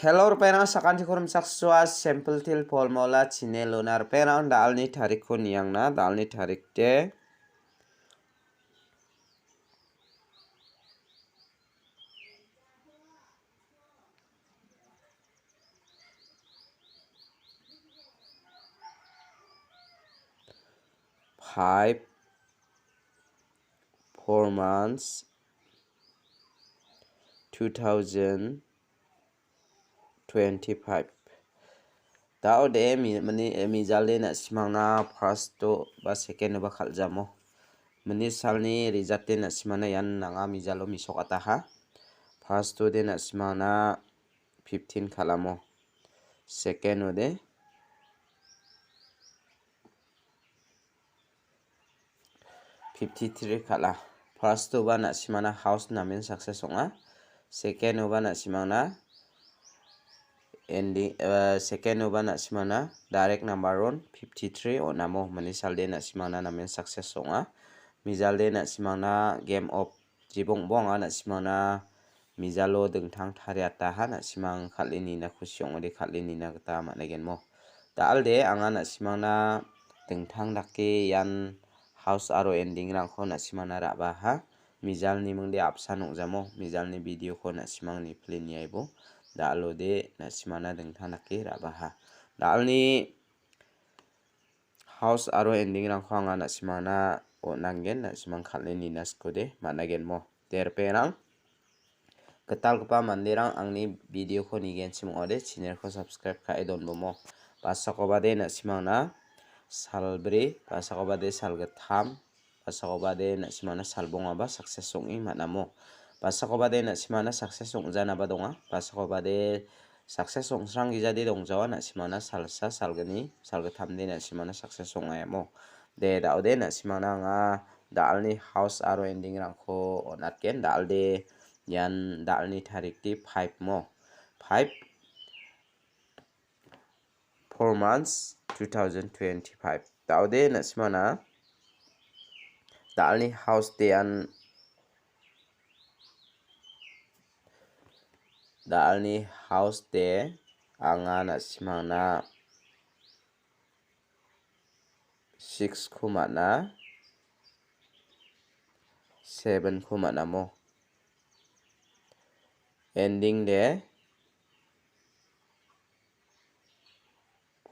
Hello rupiah sakanti kurum saksua sampel til polmola chinelona rupiah dalni tarik kun yang na dalni tarik de five 4 months 2025 tao de mi jalde na simangna first to ba second ba khaljamo mani salni result na simana yan nanga mi jalo mi sokata ha first to de na simana 15 khalamo second ode 53 khala first to ba na simana house namin success onga second ba na simana ending second ba na simana direct number on 53 onamo mani salde na simana namin success onga mijalde na simana game of jibong bonga na simana mijalo dengthang thariata ha na simang khalini na khusyong ode khalini na ta managenmo dalde anga na simana dengthang dake yan house aro ending rangkho na simana raba ha mijalni mungde apsa nongjamo mijalni video ko na simang ni pleni aibo dalode na simana dengthang dake raba ha dalni house aro ending rangkho anga na simana onanggen na simang khalini na skode managenmo terperang ketalgipa manderang angni video ko nigensim ode channel ko subscribe khai donbomo pasakobade na simangna salbre pasakobade salgatham pasakobade na simana salbonga ba success songi manamo pasakobade na simana success songjana ba donga pasakobade success songsrang gijade dongjawa na simana salsa salgani salgathamde na simana success songayamo de daude na simana nga dalni house aro ending rangkho onatken dalde yan dalni tarikti 5 mo 5 4 months 2025 daude na simana dalni house dean dalni house de anga na simana 6 khumana 7 khumana mo ending de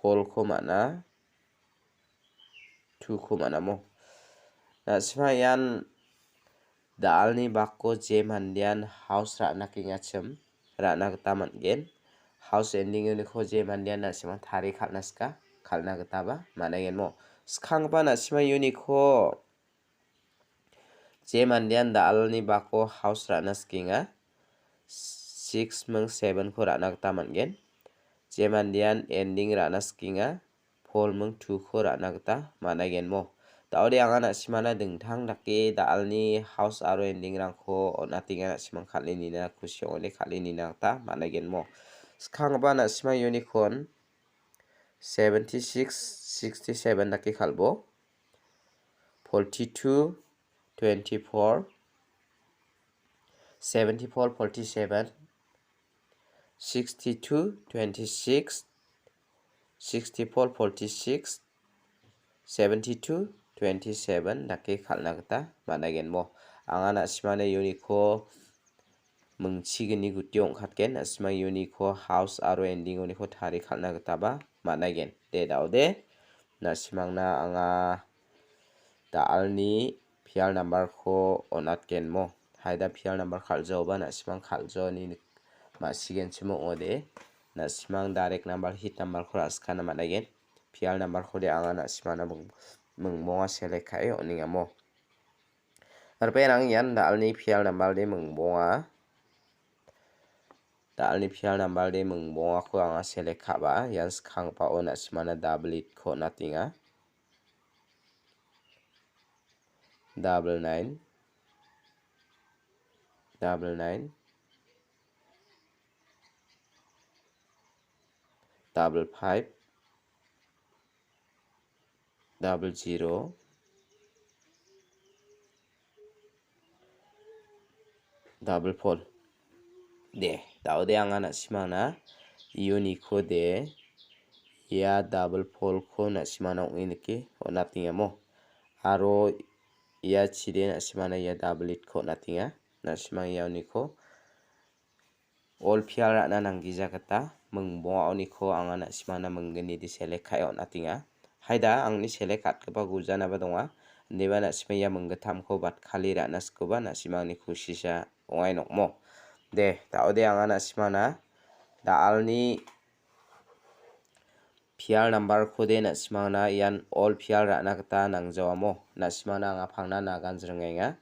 4 khumana 2 khumana mo na simayan dalni bakko je mandian house rana kingachem rana gtaman gen house ending ni khoje mandian na sima thari khalnaska khalna gtaba managen mo skhangba na sima uniko je mandian dalni bakko house rana skinga 6 mung 7 ko rana gtaman gen je mandian ending rana skinga 4 mung 2 ko rana gta managen mo daude anga na simana dengthang dake dalni house aro ending rangkho onatinga na simang khalini na khusyong ode khalini na ta managen mo skhangba na sima unicorn 76 67 dake khalbo 42 24 74 47 62 26 64 46 72 27 dake khalna gta managen mo anga na simana uniko mungchigini gutyong khatken asma uniko house aro ending uniko thari khalna gta ba managen de daude na simangna anga dalni phial number ko onatken mo haida phial number khaljo ba na simang khaljo ni masigen chimo ode na simang direct number hit number ko askana managen phial number ko de anga na simana mungmonga select khai oningamo arperang yan dalni phial number de mungmonga dalni phial number de mungmonga ko anga select khaba yan skhangpa ona simana double it ko natinga 99 99 55 00 44 de daude anga na simangna iuniko de ya double pol ko na simana uniki natinga mo aro ya chide na simana ya double it ko natinga na simang ya uniko all piara na nanggi jakata mungbo uniko anga na simana munggeni di select kayo natinga haida angni select atkoba gujana ba donga neba na simaya munggatam ko bat khali ra na skoba na simangni khusisa ongai nokmo de daude anga na simana daalni pial number khode na simangna yan all pial ra na kata nangjawa mo na simangna anga phangna na ganjrengenga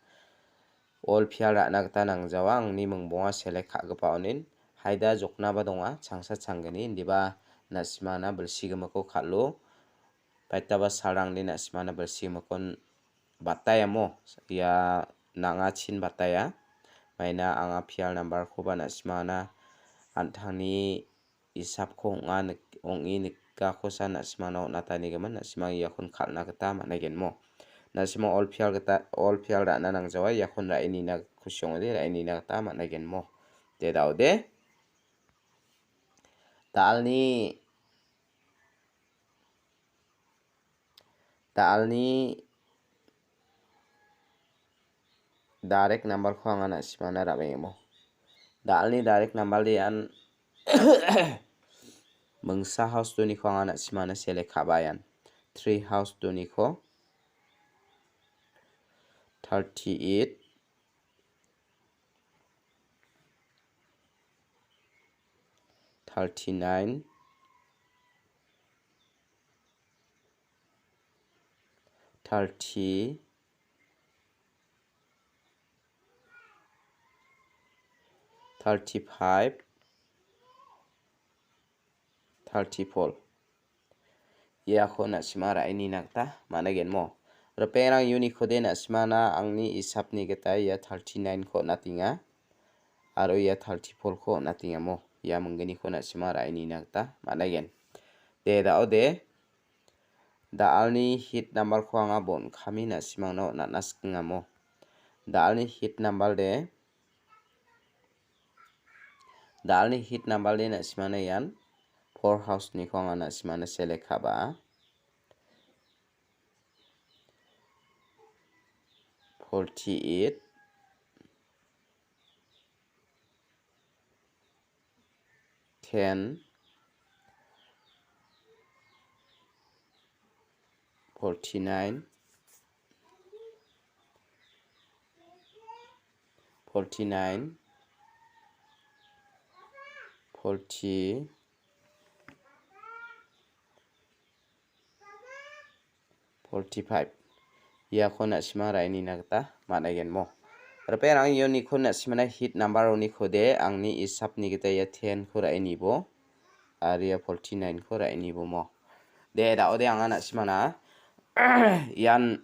all pial ra na kata nangjawa angni mungbonga select khagpa onin haida jokna ba donga changsa changgani indiba na simangna belsigmako khallo paitaba sarangni na simangna belsigmakon batayamo ya nanga chin bataya maina anga pial number khoba na simangna anthangni isap ko ongi nikka khosa na simangna natani gaman na simang yakun khalna kata managen mo na simang all pial ra na nangjawa yakun ra ini na khusyongde ra ini na kata managen mo de daude dalni direct number ko anga na simangna ra bengemo dalni direct number de an mungsa house doni ko anga na simangna select khabayan 3 house doni ko 38 39 30 35 34 ya ko na simara ini nakta managen mo reperang uni khode na simana angni isapni geta ya 39 ko natinga aro ya 34 ko natinga mo ya munggeni ko na simara ini nakta managen de daude daalni hit number ko anga bon khami na simangno na naskinga mo daalni hit number de na simana yan 4 house ni ko anga na simana select khaba 48 10 49 40 45 ya khona simara ini nakta managen mo reperang yoni khona simana hit number oni khode angni isapni geta ya 10 khora ini bo aria 49 khora ini bo mo de daude anga na simana yan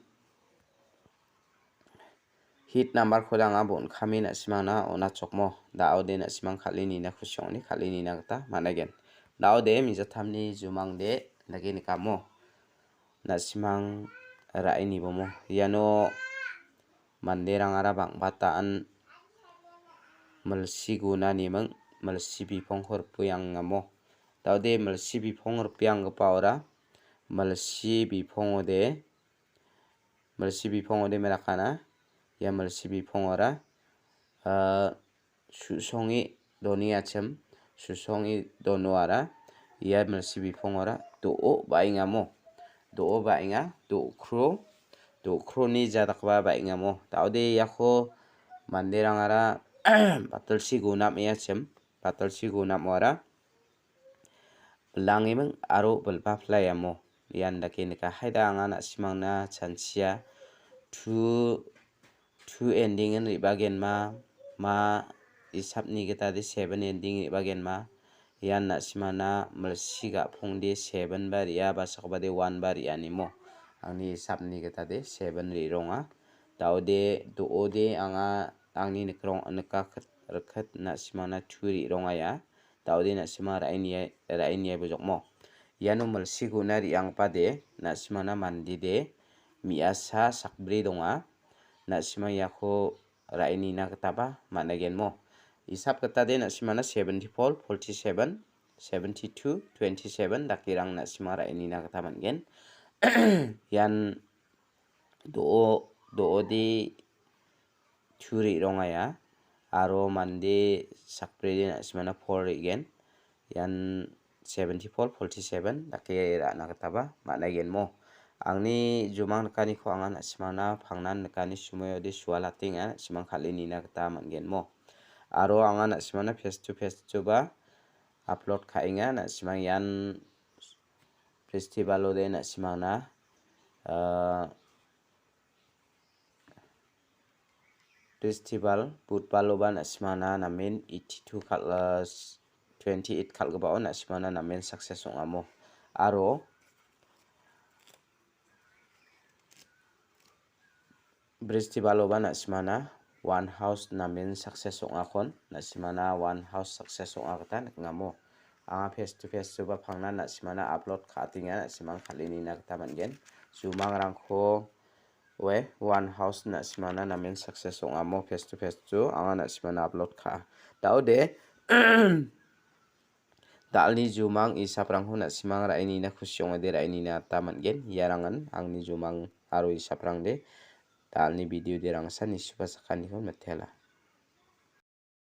hit number khoda anga bon khami na simana ona chokmo daude na simang khalini na khusyongni khalini na kata managen daude mijathamni jumangde lagi nikamo na simang ra ini bomo yano manderang ara bang bataan melsiguna nimang melsibi ponghor puyang ngamo daude melsibi ponghor puyang gpaora melsibi phongode merakana ya melsibi phongora susongi doni achem susongi donoara ya melsibi phongora do baingamo do bainga do kro ni jadakba bainga mo daude yakho manderang ara patalsi gunam yachem patalsi gunam ora langimeng aro belbaflayamo yanda kenika haida anga na simangna chansia two ending en ribagen ma isapni geta de 7 ending ribagen ma yan na simana melsiga phongde 7 baria basakbade 1 baria nimo angni sapni geta de 7 ri ronga daude do ode anga angni nikrong anka rakhat na simana 2 ri ronga ya daude na simara raini bojokmo yano melsiguna ri angpade na simana mandide miasa sakbri donga na sima yakho raini na kataba managen mo isap kata de na simana 74 47 72 27 dakirang na simara ini na kata mangen yan do di thuri rongaya aro mande sakprede na simana 4 igen yan 74 47 dakira na kata ba managen mo angni jumang nakani ko angan simana phangnan nakani sumoyo de sualating simang khalini na kata mangen mo aro angan simana face to face coba upload khainga na simang yan festival de na simana festival budbaloba na simana namen 82 khalas 28 khalgaba na simana namen success ongamo aro Festival na simana one house namen success ongakon na simana one house success ongakata ngamo anga face to face coba phangna na simana upload khatinga na simang khalini na kata mangen sumang rangkho we one house na simana namen success ongamo face to face jo anga na simana upload kha daude dalni jumang isaprang huna simang raini na khusyong de raini na tamangen yarangan angni jumang aro isaprang de dalni video de rangsa ni supasakani hon metela